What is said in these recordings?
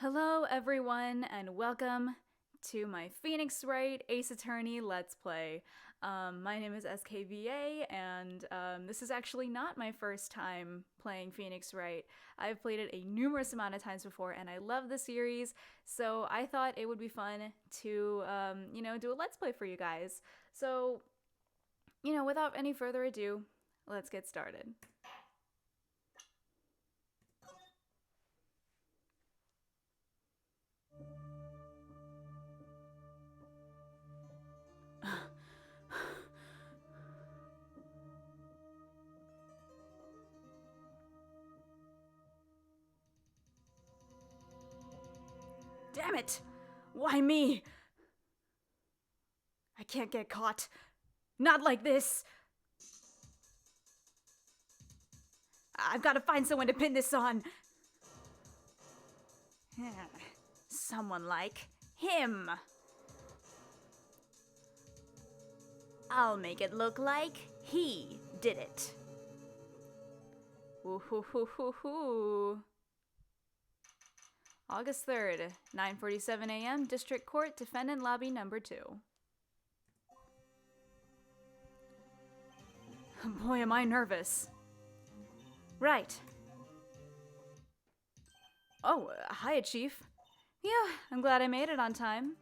Hello everyone and welcome to my Phoenix Wright Ace Attorney Let's Play. My name is SKVA and this is actually not my first time playing Phoenix Wright. I've played it a numerous amount of times before and I love the series, so I thought it would be fun to, do a Let's Play for you guys. So, without any further ado, let's get started. Damn it! Why me? I can't get caught. Not like this. I've got to find someone to pin this on. Someone like him. I'll make it look like he did it. Ooh-hoo-hoo-hoo-hoo. August 3rd, 9:47 a.m., District Court, Defendant Lobby Number 2. Boy, am I nervous. Right. Oh, hiya, Chief. Yeah, I'm glad I made it on time.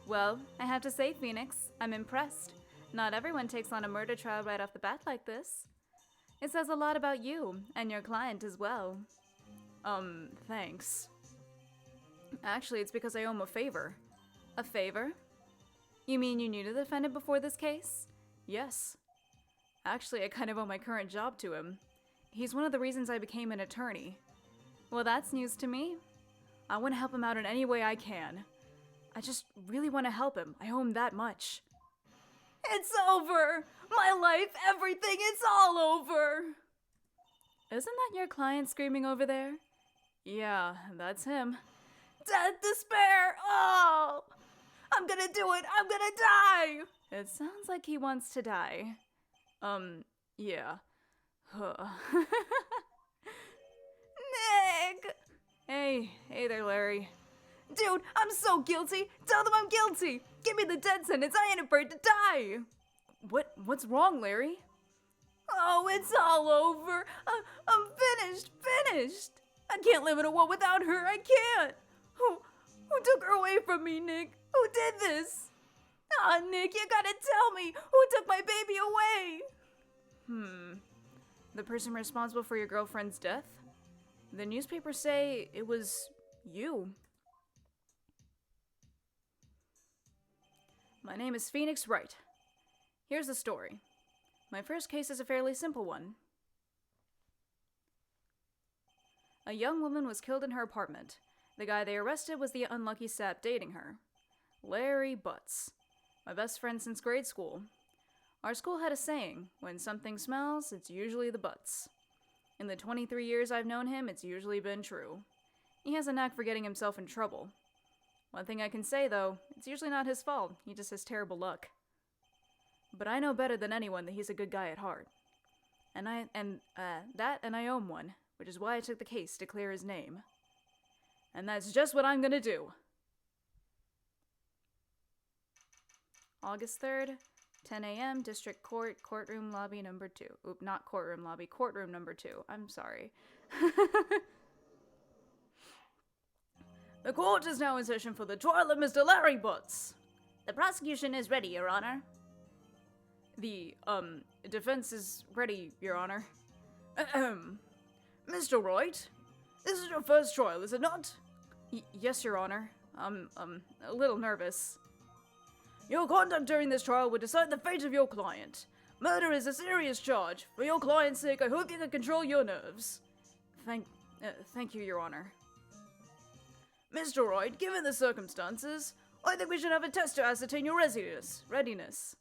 Well, I have to say, Phoenix, I'm impressed. Not everyone takes on a murder trial right off the bat like this. It says a lot about you, and your client as well. Thanks. Actually, it's because I owe him a favor. A favor? You mean you knew the defendant before this case? Yes. Actually, I kind of owe my current job to him. He's one of the reasons I became an attorney. Well, that's news to me. I want to help him out in any way I can. I just really want to help him. I owe him that much. It's over! My life, everything, it's all over! Isn't that your client screaming over there? Yeah, that's him. Death, despair! Oh! I'm gonna do it! I'm gonna die! It sounds like he wants to die. Yeah. Nick! Hey there, Larry. Dude, I'm so guilty! Tell them I'm guilty! Give me the death sentence, I ain't afraid to die! What's wrong, Larry? Oh, it's all over! I'm finished! I can't live in a world without her, I can't! Who took her away from me, Nick? Who did this? Ah, Nick, you gotta tell me! Who took my baby away? The person responsible for your girlfriend's death? The newspapers say it was you. My name is Phoenix Wright. Here's the story. My first case is a fairly simple one. A young woman was killed in her apartment. The guy they arrested was the unlucky sap dating her. Larry Butts. My best friend since grade school. Our school had a saying, when something smells, it's usually the butts. In the 23 years I've known him, it's usually been true. He has a knack for getting himself in trouble. One thing I can say, though, it's usually not his fault. He just has terrible luck. But I know better than anyone that he's a good guy at heart. And I owe him one, which is why I took the case to clear his name. And that's just what I'm gonna do. August 3rd, 10 a.m., District Court, Courtroom Lobby Number 2. Oop, not Courtroom Lobby, Courtroom Number 2. I'm sorry. The court is now in session for the trial of Mr. Larry Butts. The prosecution is ready, Your Honor. The, defense is ready, Your Honor. Mr. Wright, this is your first trial, is it not? Yes, Your Honor. I'm a little nervous. Your conduct during this trial will decide the fate of your client. Murder is a serious charge. For your client's sake, I hope you can control your nerves. Thank you, Your Honor. Mr. Wright, given the circumstances, I think we should have a test to ascertain your readiness.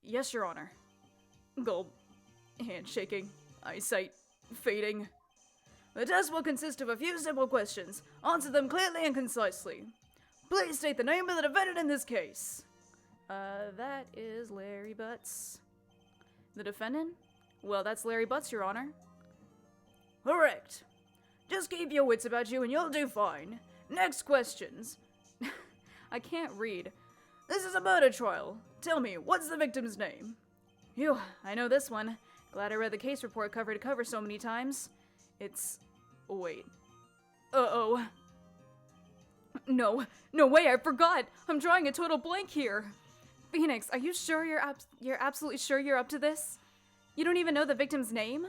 Yes, Your Honor. Gulp. Handshaking. Eyesight fading. The test will consist of a few simple questions. Answer them clearly and concisely. Please state the name of the defendant in this case. That is Larry Butts. The defendant? Well, that's Larry Butts, Your Honor. Correct. Just keep your wits about you and you'll do fine. Next questions. I can't read. This is a murder trial. Tell me, what's the victim's name? Phew, I know this one. Glad I read the case report cover to cover so many times. It's... wait. Uh-oh. No way, I forgot! I'm drawing a total blank here! Phoenix, are you sure you're absolutely sure you're up to this? You don't even know the victim's name?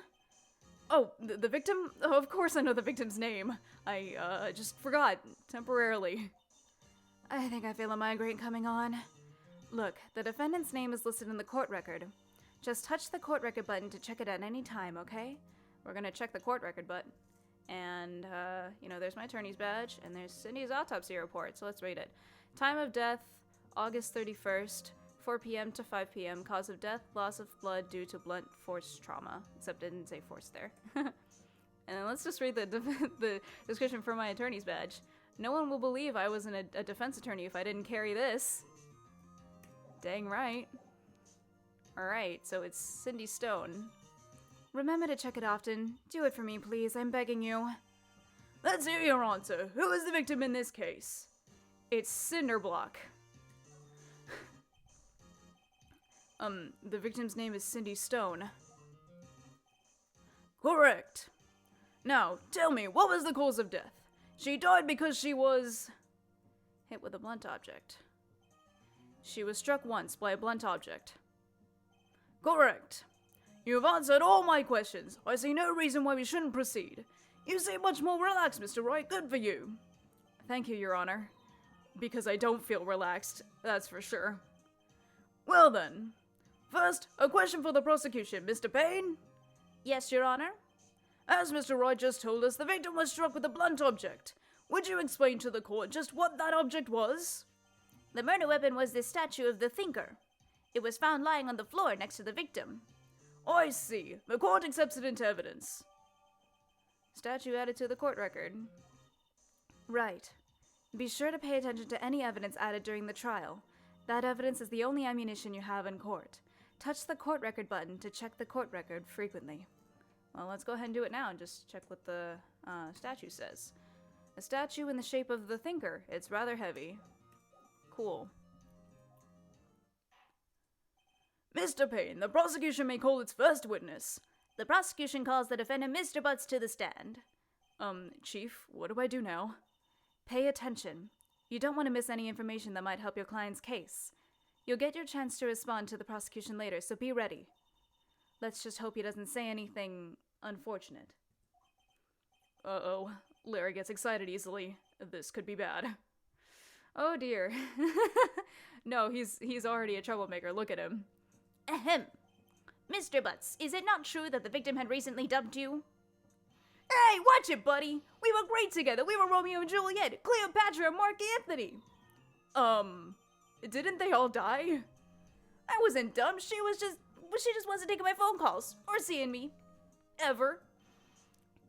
Oh, the victim? Oh, of course I know the victim's name. I just forgot, temporarily. I think I feel a migraine coming on. Look, the defendant's name is listed in the court record. Just touch the court record button to check it at any time, okay? We're gonna check the court record button. And, there's my attorney's badge, and there's Cindy's autopsy report, so let's read it. Time of death, August 31st, 4 p.m. to 5 p.m. Cause of death, loss of blood due to blunt force trauma. Except it didn't say force there. And then let's just read the description for my attorney's badge. No one will believe I was a defense attorney if I didn't carry this. Dang right. Alright, so it's Cindy Stone. Remember to check it often. Do it for me, please. I'm begging you. Let's hear your answer. Who is the victim in this case? It's Cinderblock. The victim's name is Cindy Stone. Correct. Now, tell me, what was the cause of death? She died because she was... hit with a blunt object. She was struck once by a blunt object. Correct. You've answered all my questions. I see no reason why we shouldn't proceed. You seem much more relaxed, Mr. Wright. Good for you. Thank you, Your Honor. Because I don't feel relaxed, that's for sure. Well then. First, a question for the prosecution. Mr. Payne? Yes, Your Honor. As Mr. Wright just told us, the victim was struck with a blunt object. Would you explain to the court just what that object was? The murder weapon was this statue of the Thinker. It was found lying on the floor next to the victim. I see. The court accepts it into evidence. Statue added to the court record. Right. Be sure to pay attention to any evidence added during the trial. That evidence is the only ammunition you have in court. Touch the court record button to check the court record frequently. Well, let's go ahead and do it now and just check what the statue says. A statue in the shape of the Thinker. It's rather heavy. Cool. Mr. Payne, the prosecution may call its first witness. The prosecution calls the defendant Mr. Butts to the stand. Chief, what do I do now? Pay attention. You don't want to miss any information that might help your client's case. You'll get your chance to respond to the prosecution later, so be ready. Let's just hope he doesn't say anything unfortunate. Uh-oh. Larry gets excited easily. This could be bad. Oh dear. No, he's already a troublemaker. Look at him. Ahem. Mr. Butts, is it not true that the victim had recently dumped you? Hey, watch it, buddy! We were great together. We were Romeo and Juliet, Cleopatra and Mark Anthony. Didn't they all die? I wasn't dumb. She just wasn't taking my phone calls or seeing me. Ever.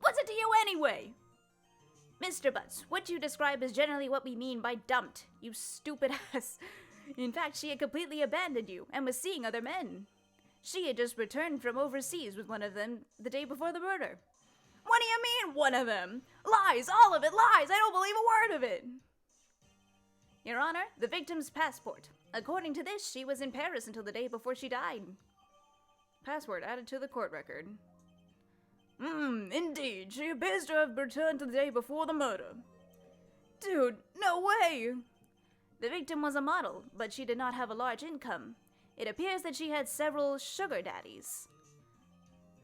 What's it to you anyway? Mr. Butts, what you describe is generally what we mean by dumped, you stupid ass. In fact, she had completely abandoned you and was seeing other men. She had just returned from overseas with one of them the day before the murder. What do you mean, one of them? Lies, all of it, lies! I don't believe a word of it! Your Honor, the victim's passport. According to this, she was in Paris until the day before she died. Passport added to the court record. Indeed. She appears to have returned the day before the murder. Dude, no way! The victim was a model, but she did not have a large income. It appears that she had several sugar daddies.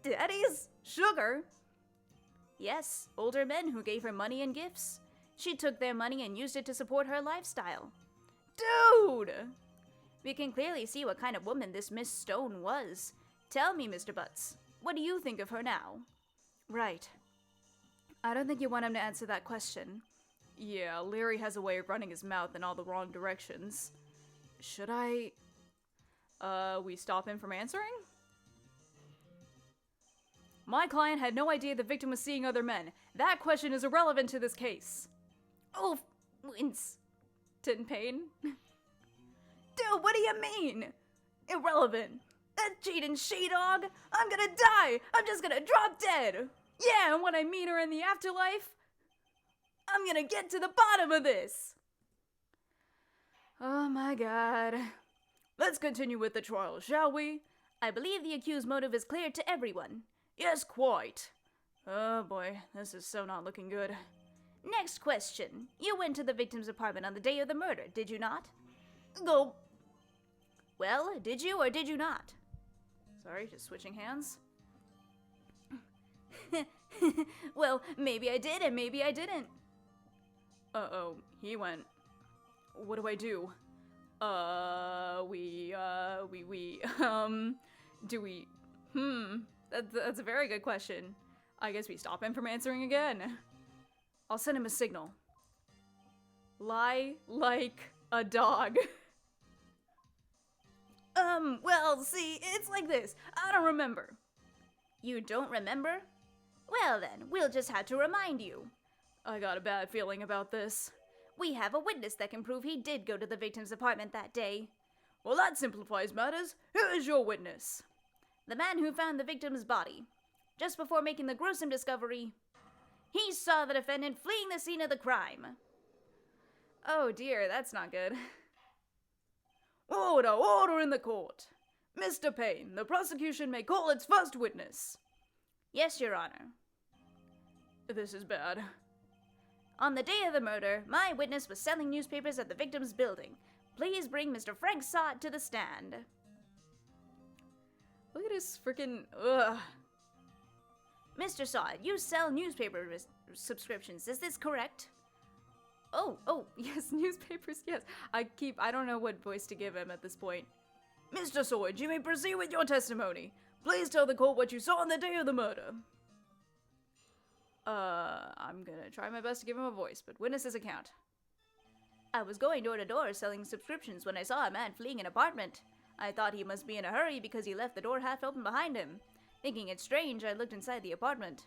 Daddies? Sugar? Yes, older men who gave her money and gifts. She took their money and used it to support her lifestyle. Dude! We can clearly see what kind of woman this Miss Stone was. Tell me, Mr. Butts, what do you think of her now? Right. I don't think you want him to answer that question. Yeah, Larry has a way of running his mouth in all the wrong directions. Should I... we stop him from answering? My client had no idea the victim was seeing other men. That question is irrelevant to this case. Oh, wince. Tin Payne. Dude, what do you mean? Irrelevant. That cheating she-dog? I'm gonna die! I'm just gonna drop dead! Yeah, and when I meet her in the afterlife... I'm gonna get to the bottom of this! Oh my god. Let's continue with the trial, shall we? I believe the accused motive is clear to everyone. Yes, quite. Oh boy, this is so not looking good. Next question. You went to the victim's apartment on the day of the murder, did you not? Go. Well, did you or did you not? Sorry, just switching hands. Well, maybe I did and maybe I didn't. Uh-oh, he went. What do I do? Do we, that's a very good question. I guess we stop him from answering again. I'll send him a signal. Lie like a dog. Well, see, it's like this. I don't remember. You don't remember? Well then, we'll just have to remind you. I got a bad feeling about this. We have a witness that can prove he did go to the victim's apartment that day. Well, that simplifies matters. Who is your witness? The man who found the victim's body. Just before making the gruesome discovery, he saw the defendant fleeing the scene of the crime. Oh dear, that's not good. Order in the court. Mr. Payne, the prosecution may call its first witness. Yes, Your Honor. This is bad. On the day of the murder, my witness was selling newspapers at the victim's building. Please bring Mr. Frank Sott to the stand. Look at his freaking, ugh. Mr. Sott, you sell newspaper subscriptions, is this correct? Oh, yes, newspapers, yes. I don't know what voice to give him at this point. Mr. Sword, you may proceed with your testimony. Please tell the court what you saw on the day of the murder. I'm gonna try my best to give him a voice, but witness his account. I was going door to door selling subscriptions when I saw a man fleeing an apartment. I thought he must be in a hurry because he left the door half open behind him. Thinking it strange, I looked inside the apartment.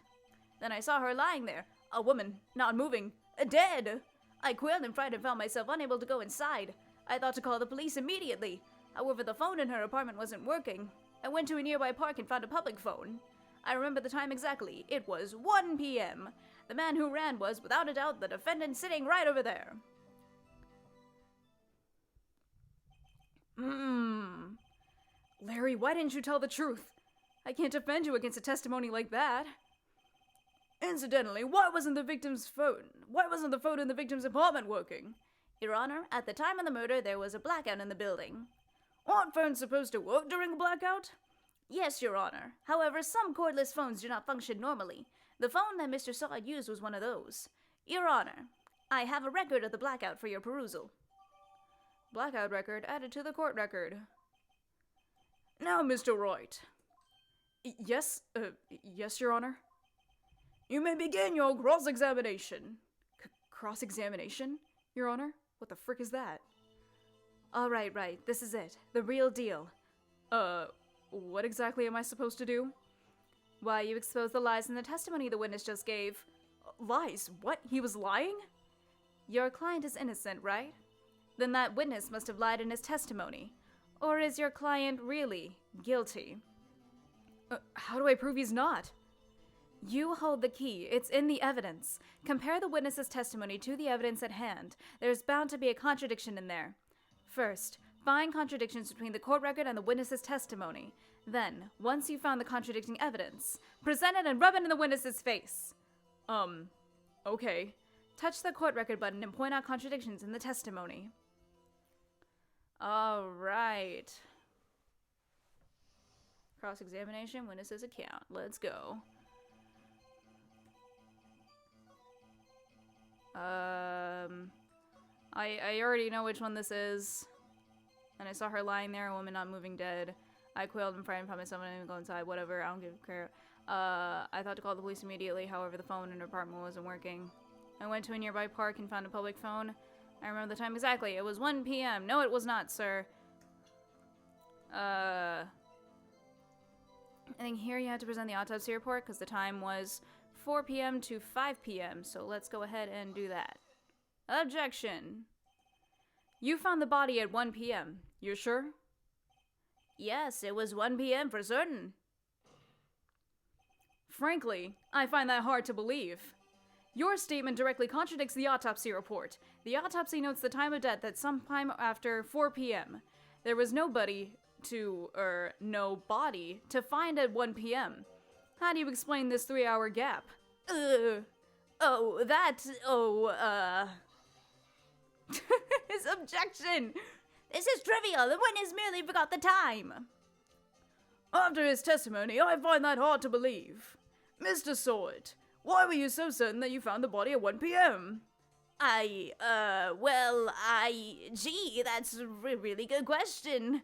Then I saw her lying there, a woman, not moving, dead. I quailed in fright and found myself unable to go inside. I thought to call the police immediately. However, the phone in her apartment wasn't working. I went to a nearby park and found a public phone. I remember the time exactly. It was 1 p.m. The man who ran was, without a doubt, the defendant sitting right over there. Larry, why didn't you tell the truth? I can't defend you against a testimony like that. Incidentally, why wasn't the phone in the victim's apartment working? Your Honor, at the time of the murder, there was a blackout in the building. Aren't phones supposed to work during a blackout? Yes, Your Honor. However, some cordless phones do not function normally. The phone that Mr. Sott used was one of those. Your Honor, I have a record of the blackout for your perusal. Blackout record added to the court record. Now, Mr. Wright. Yes, Your Honor. You may begin your cross-examination. Cross-examination, Your Honor? What the frick is that? All right, this is it. The real deal. What exactly am I supposed to do? Why, you expose the lies in the testimony the witness just gave. Lies? What? He was lying? Your client is innocent, right? Then that witness must have lied in his testimony. Or is your client really guilty? How do I prove he's not? You hold the key. It's in the evidence. Compare the witness's testimony to the evidence at hand. There's bound to be a contradiction in there. First, find contradictions between the court record and the witness's testimony. Then, once you've found the contradicting evidence, present it and rub it in the witness's face. Okay. Touch the court record button and point out contradictions in the testimony. All right. Cross-examination, witness's account. Let's go. I already know which one this is. And I saw her lying there, a woman not moving, dead. I quailed in fright and found myself unable to go inside. Whatever, I don't give a care. I thought to call the police immediately, however the phone in her apartment wasn't working. I went to a nearby park and found a public phone. I remember the time exactly. It was 1 p.m. No, it was not, sir. I think here you have to present the autopsy report because the time was 4 p.m. to 5 p.m. So let's go ahead and do that. Objection. You found the body at 1 p.m. You're sure? Yes, it was 1 p.m. for certain. Frankly, I find that hard to believe. Your statement directly contradicts the autopsy report. The autopsy notes the time of death at sometime after 4 p.m. There was no body to find at 1 p.m. How do you explain this 3-hour gap? His objection! This is trivial. The witness merely forgot the time. After his testimony, I find that hard to believe. Mr. Sawyer, why were you so certain that you found the body at 1 p.m.? Gee, that's a really good question.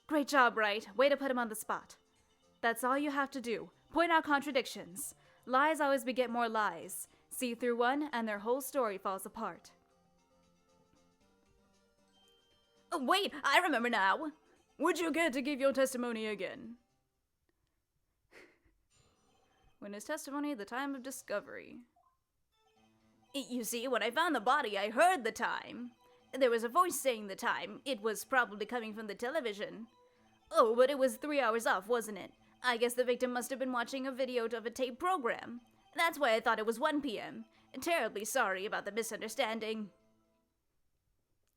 Great job, Wright. Way to put him on the spot. That's all you have to do. Point out contradictions. Lies always beget more lies. See through one, and their whole story falls apart. Oh, wait, I remember now. Would you care to give your testimony again? Witness testimony at the time of discovery. You see, when I found the body, I heard the time. There was a voice saying the time. It was probably coming from the television. Oh, but it was 3 hours off, wasn't it? I guess the victim must have been watching a video of a tape program. That's why I thought it was 1 p.m. Terribly sorry about the misunderstanding.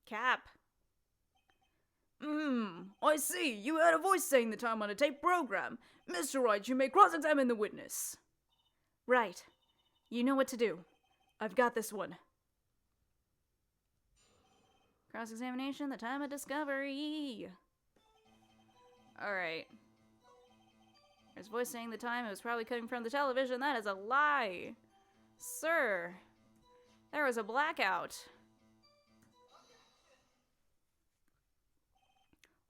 Cap. I see. You heard a voice saying the time on a tape program. Mr. Wright, you may cross-examine the witness. Right. You know what to do. I've got this one. Cross-examination, the time of discovery. Alright. There's a voice saying the time. It was probably coming from the television. That is a lie. Sir, there was a blackout.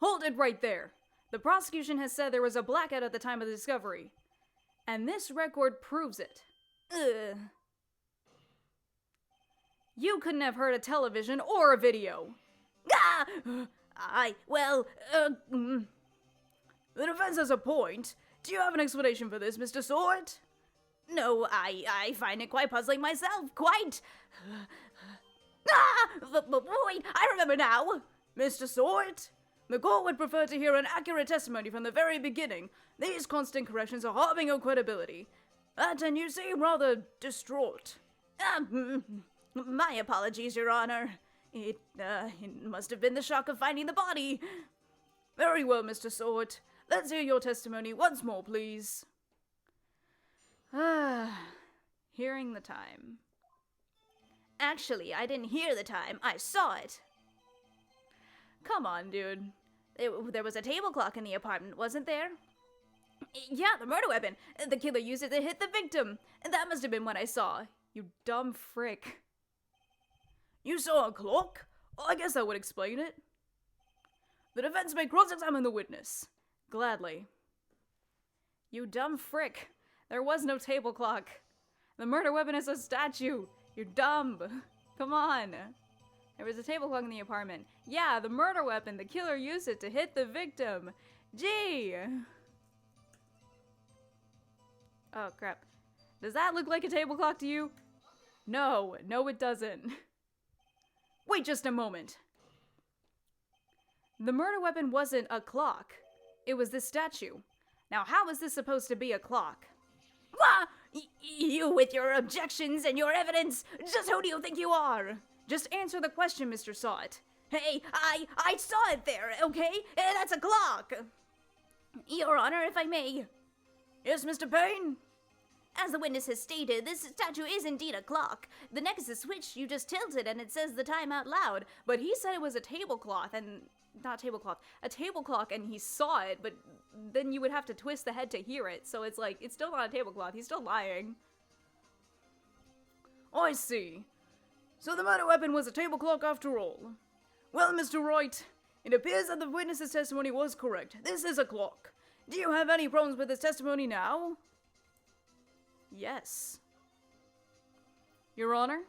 Hold it right there. The prosecution has said there was a blackout at the time of the discovery. And this record proves it. Ugh. You couldn't have heard a television or a video. Ah! The defense has a point. Do you have an explanation for this, Mr. Sword? No, I find it quite puzzling myself, quite. But wait, I remember now. Mr. Sword? The court would prefer to hear an accurate testimony from the very beginning. These constant corrections are harming your credibility. And you seem rather distraught. My apologies, Your Honor. It must have been the shock of finding the body. Very well, Mr. Sword. Let's hear your testimony once more, please. Hearing the time. Actually, I didn't hear the time. I saw it. Come on, dude. There was a table clock in the apartment, wasn't there? Yeah, the murder weapon. The killer used it to hit the victim. That must have been what I saw. You dumb frick. You saw a clock? I guess that would explain it. The defense may cross-examine the witness. Gladly. You dumb frick. There was no table clock. The murder weapon is a statue. You're dumb. Come on. There was a table clock in the apartment. Yeah, the murder weapon. The killer used it to hit the victim. Gee. Oh, crap. Does that look like a table clock to you? No, it doesn't. Wait just a moment. The murder weapon wasn't a clock. It was this statue. Now, how is this supposed to be a clock? Wah! You with your objections and your evidence, just who do you think you are? Just answer the question, Mr. Sawt. Hey, I saw it there, okay? That's a clock. Your Honor, if I may. Yes, Mr. Payne? As the witness has stated, this statue is indeed a clock. The neck is a switch, you just tilt it and it says the time out loud. But he said it was a tablecloth and... Not tablecloth. A table clock and he saw it, but then you would have to twist the head to hear it. So it's like, it's still not a tablecloth. He's still lying. I see. So the murder weapon was a table clock after all. Well, Mr. Wright, it appears that the witness's testimony was correct. This is a clock. Do you have any problems with his testimony now? Yes. Your Honor,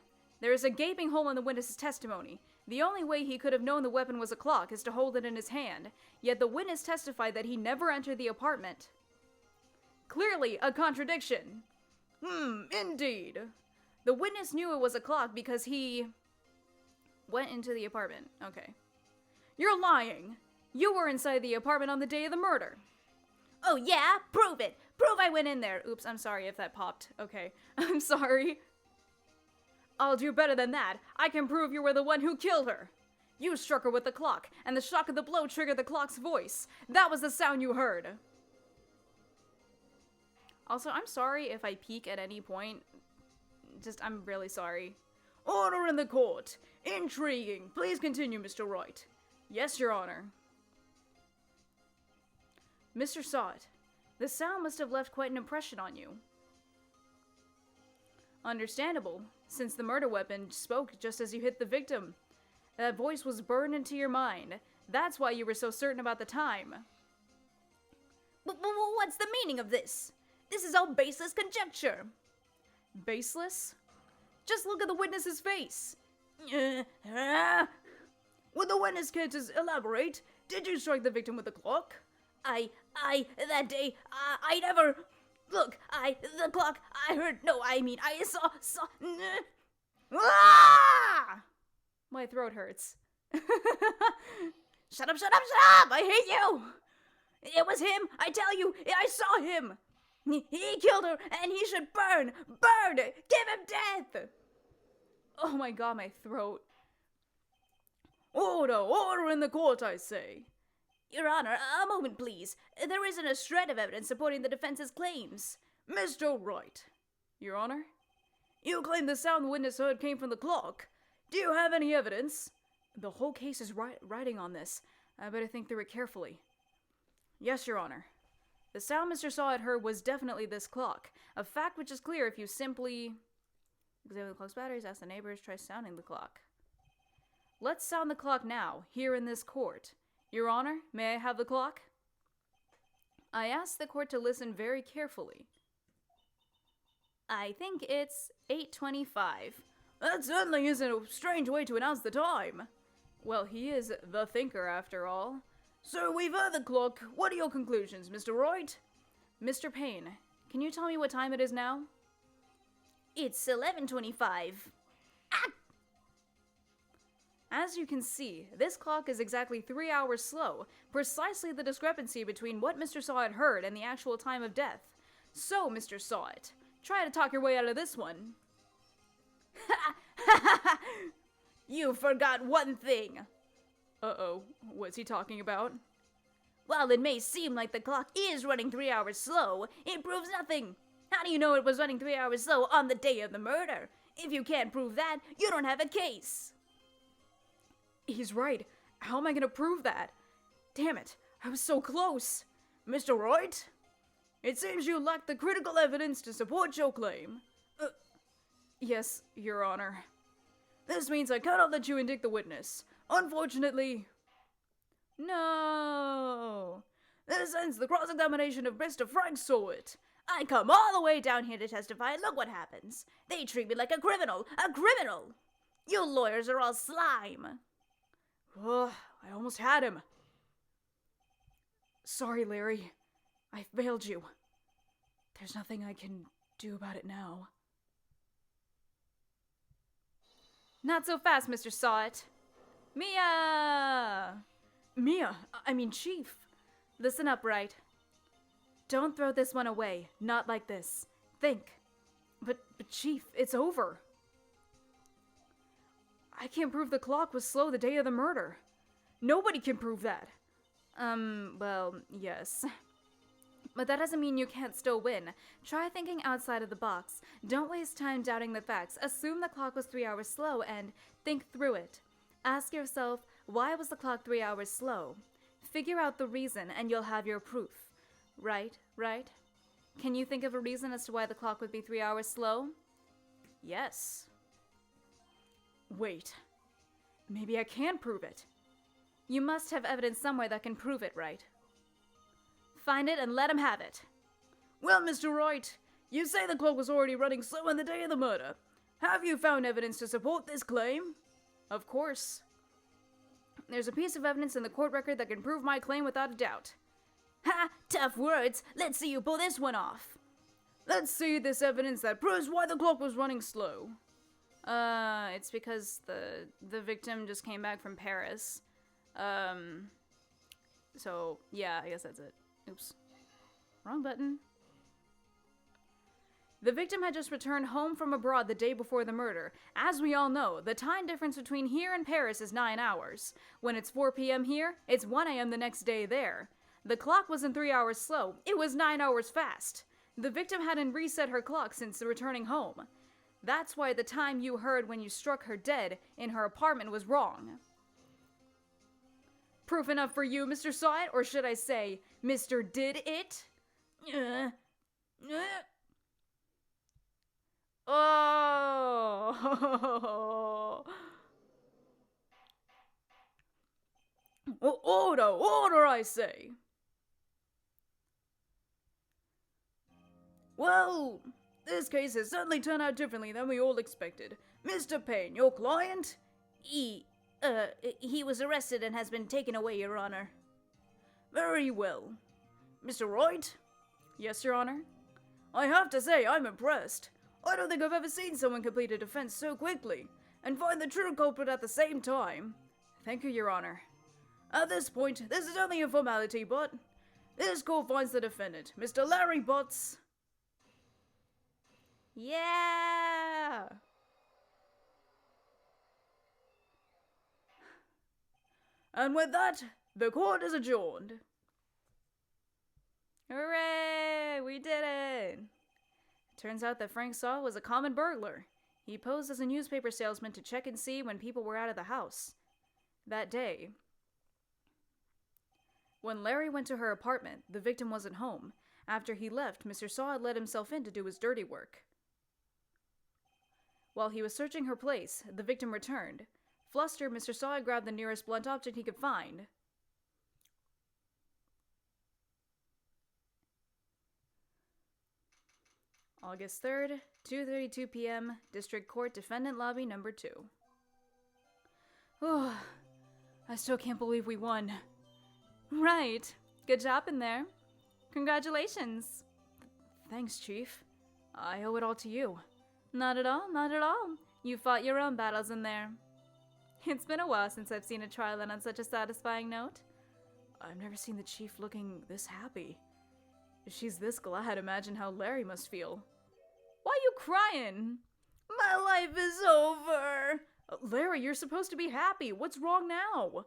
there is a gaping hole in the witness's testimony. The only way he could have known the weapon was a clock is to hold it in his hand, yet the witness testified that he never entered the apartment. Clearly a contradiction. Indeed. The witness knew it was a clock because he went into the apartment. Okay. You're lying. You were inside the apartment on the day of the murder. Oh yeah? Prove it. Prove I went in there. Oops, I'm sorry if that popped. Okay. I'm sorry. I'll do better than that. I can prove you were the one who killed her. You struck her with the clock, and the shock of the blow triggered the clock's voice. That was the sound you heard. Also, I'm sorry if I peek at any point. I'm really sorry. Order in the court. Intriguing. Please continue, Mr. Wright. Yes, Your Honor. Mr. Sawit, the sound must have left quite an impression on you. Understandable, since the murder weapon spoke just as you hit the victim. That voice was burned into your mind. That's why you were so certain about the time. What's the meaning of this? This is all baseless conjecture. Baseless? Just look at the witness's face. Would the witness care to elaborate? Did you strike the victim with the clock? That day, I never... Look, the clock, I heard, no, I mean, I saw... Ah! My throat hurts. Shut up, I hate you! It was him, I tell you, I saw him! He killed her, and he should burn! Give him death! Oh my god, my throat. Order in the court, I say. Your Honor, a moment, please. There isn't a shred of evidence supporting the defense's claims. Mr. Wright. Your Honor? You claim the sound the witness heard came from the clock. Do you have any evidence? The whole case is riding on this. I better think through it carefully. Yes, Your Honor. The sound Mr. Sawit heard was definitely this clock. A fact which is clear if you simply examine the clock's batteries, ask the neighbors, try sounding the clock. Let's sound the clock now, here in this court. Your Honor, may I have the clock? I asked the court to listen very carefully. I think it's 8:25. That certainly isn't a strange way to announce the time. Well, he is the thinker, after all. So we've heard the clock. What are your conclusions, Mr. Wright? Mr. Payne, can you tell me what time it is now? It's 11:25. Ah! As you can see, this clock is exactly 3 hours slow, precisely the discrepancy between what Mr. Sawit heard and the actual time of death. So, Mr. Sawit, try to talk your way out of this one. You forgot one thing. Uh-oh, what's he talking about? While it may seem like the clock is running 3 hours slow, it proves nothing. How do you know it was running 3 hours slow on the day of the murder? If you can't prove that, you don't have a case. He's right. How am I gonna prove that? Damn it, I was so close. Mr. Wright? It seems you lack the critical evidence to support your claim. Yes, Your Honor. This means I cannot let you indict the witness. Unfortunately... No! This ends the cross-examination of Mr. Frank Sawit. I come all the way down here to testify, and look what happens. They treat me like a criminal! A criminal! You lawyers are all slime. Ugh, I almost had him. Sorry, Larry. I failed you. There's nothing I can do about it now. Not so fast, Mr. Sawit. Mia! Chief. Listen up, Wright. Don't throw this one away. Not like this. Think. But Chief, it's over. I can't prove the clock was slow the day of the murder. Nobody can prove that. Well, yes. But that doesn't mean you can't still win. Try thinking outside of the box. Don't waste time doubting the facts. Assume the clock was 3 hours slow and think through it. Ask yourself, why was the clock 3 hours slow? Figure out the reason and you'll have your proof. Right? Can you think of a reason as to why the clock would be 3 hours slow? Yes. Wait. Maybe I can prove it. You must have evidence somewhere that can prove it, right? Find it and let him have it. Well, Mr. Wright, you say the clock was already running slow on the day of the murder. Have you found evidence to support this claim? Of course. There's a piece of evidence in the court record that can prove my claim without a doubt. Ha! Tough words. Let's see you pull this one off. Let's see this evidence that proves why the clock was running slow. It's because the victim just came back from Paris. So, yeah, I guess that's it. Oops. Wrong button. The victim had just returned home from abroad the day before the murder. As we all know, the time difference between here and Paris is 9 hours. When it's 4 p.m. here, it's 1 a.m. the next day there. The clock wasn't 3 hours slow, it was 9 hours fast. The victim hadn't reset her clock since returning home. That's why the time you heard when you struck her dead in her apartment was wrong. Proof enough for you, Mr. Saw It, or should I say, Mr. Did It? Oh. Order, I say. Well, this case has certainly turned out differently than we all expected. Mr. Payne, your client? He was arrested and has been taken away, Your Honor. Very well. Mr. Wright? Yes, Your Honor? I have to say, I'm impressed. I don't think I've ever seen someone complete a defense so quickly, and find the true culprit at the same time. Thank you, Your Honor. At this point, this is only a formality, but this court finds the defendant, Mr. Larry Butts. Yeah! And with that, the court is adjourned. Hooray! We did it! Turns out that Frank Saw was a common burglar. He posed as a newspaper salesman to check and see when people were out of the house. That day, when Larry went to her apartment, the victim wasn't home. After he left, Mr. Saw had let himself in to do his dirty work. While he was searching her place, the victim returned. Flustered, Mr. Saw had grabbed the nearest blunt object he could find. August 3rd, 2:32 p.m., District Court, Defendant Lobby number 2. Oh, I still can't believe we won. Right. Good job in there. Congratulations. Thanks, Chief. I owe it all to you. Not at all, not at all. You fought your own battles in there. It's been a while since I've seen a trial end on such a satisfying note. I've never seen the Chief looking this happy. If she's this glad, imagine how Larry must feel. Why are you crying? My life is over. Larry, you're supposed to be happy. What's wrong now?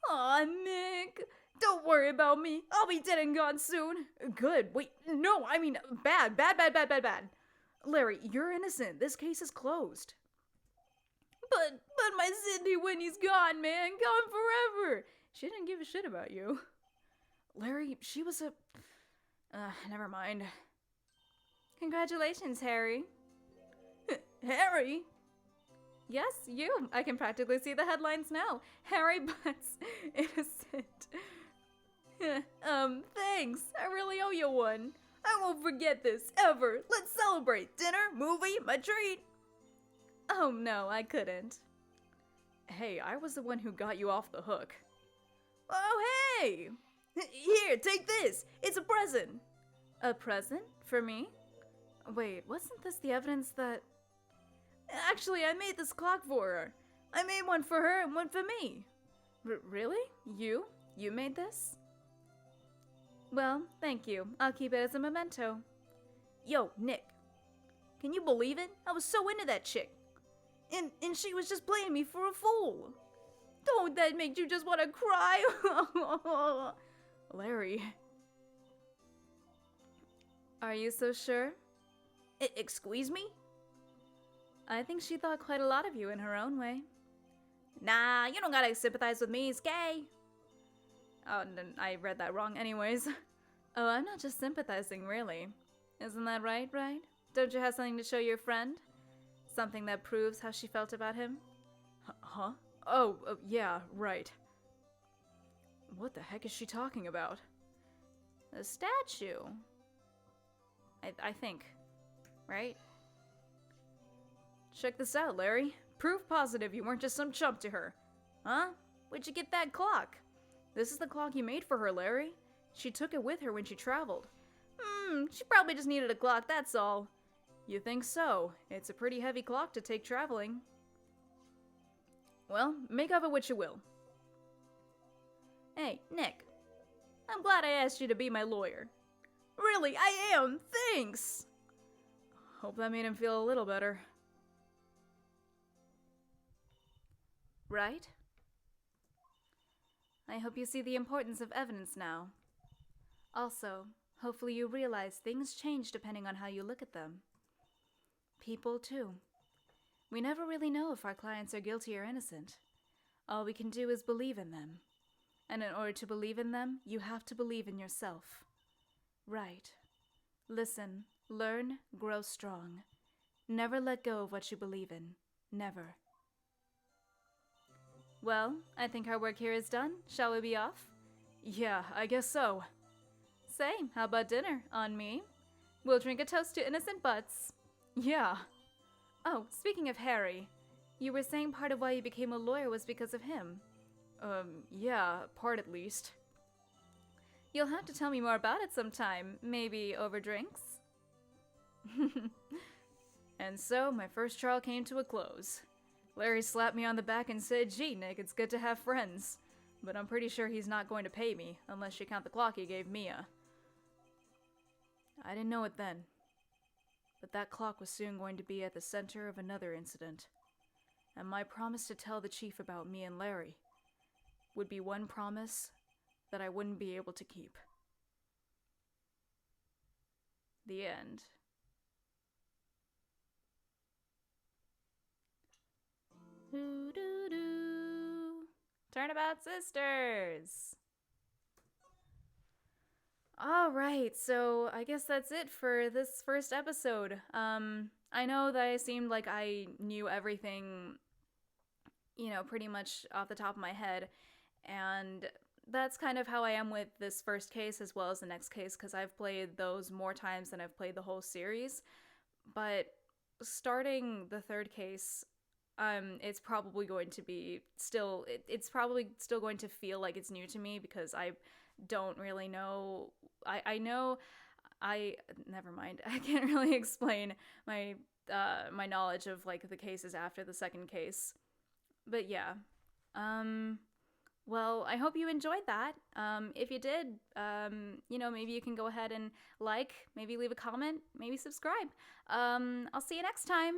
Aw, Nick. Don't worry about me. I'll be dead and gone soon. Good. Wait, no, I mean bad. Larry, you're innocent. This case is closed. But my Cindy Winnie's gone, man. Gone forever. She didn't give a shit about you. Larry, she was a... never mind. Congratulations, Harry. Harry? Yes, you. I can practically see the headlines now. Harry Butts, innocent. Thanks. I really owe you one. I won't forget this, ever. Let's celebrate. Dinner, movie, my treat. Oh, no, I couldn't. Hey, I was the one who got you off the hook. Oh, hey! Here, take this. It's a present. A present? For me? Wait, wasn't this the evidence that... Actually, I made this clock for her. I made one for her and one for me. Really? You? You made this? Well, thank you. I'll keep it as a memento. Yo, Nick. Can you believe it? I was so into that chick. And she was just playing me for a fool. Don't that make you just want to cry? Larry. Are you so sure? Excuse me? I think she thought quite a lot of you in her own way. Nah, you don't gotta sympathize with me, it's gay. Oh, I read that wrong anyways. Oh, I'm not just sympathizing, really. Isn't that right? Don't you have something to show your friend? Something that proves how she felt about him? Huh? Oh, yeah, right. What the heck is she talking about? A statue. I think. Right? Check this out, Larry. Proof positive you weren't just some chump to her. Huh? Where'd you get that clock? This is the clock you made for her, Larry. She took it with her when she traveled. She probably just needed a clock, that's all. You think so? It's a pretty heavy clock to take traveling. Well, make of it what you will. Hey, Nick. I'm glad I asked you to be my lawyer. Really, I am. Thanks. Hope that made him feel a little better. Right? I hope you see the importance of evidence now. Also, hopefully you realize things change depending on how you look at them. People, too. We never really know if our clients are guilty or innocent. All we can do is believe in them. And in order to believe in them, you have to believe in yourself. Right. Listen, learn, grow strong. Never let go of what you believe in. Never. Well, I think our work here is done. Shall we be off? Yeah, I guess so. Say, how about dinner? On me? We'll drink a toast to innocent butts. Yeah. Oh, speaking of Harry, you were saying part of why you became a lawyer was because of him. Yeah, part at least. You'll have to tell me more about it sometime, maybe over drinks. And so, my first trial came to a close. Larry slapped me on the back and said, "Gee, Nick, it's good to have friends." But I'm pretty sure he's not going to pay me, unless you count the clock he gave Mia. I didn't know it then. But that clock was soon going to be at the center of another incident. And my promise to tell the chief about me and Larry would be one promise that I wouldn't be able to keep. The end. Doo-doo-doo. Turnabout Sisters! Alright, so I guess that's it for this first episode. I know that I seemed like I knew everything, pretty much off the top of my head, and that's kind of how I am with this first case as well as the next case, because I've played those more times than I've played the whole series. But starting the third case, it's probably going to be it's probably still going to feel like it's new to me because I don't really know. Never mind. I can't really explain my knowledge of like the cases after the second case. But yeah. Well, I hope you enjoyed that. If you did, maybe you can go ahead and maybe leave a comment, maybe subscribe. I'll see you next time.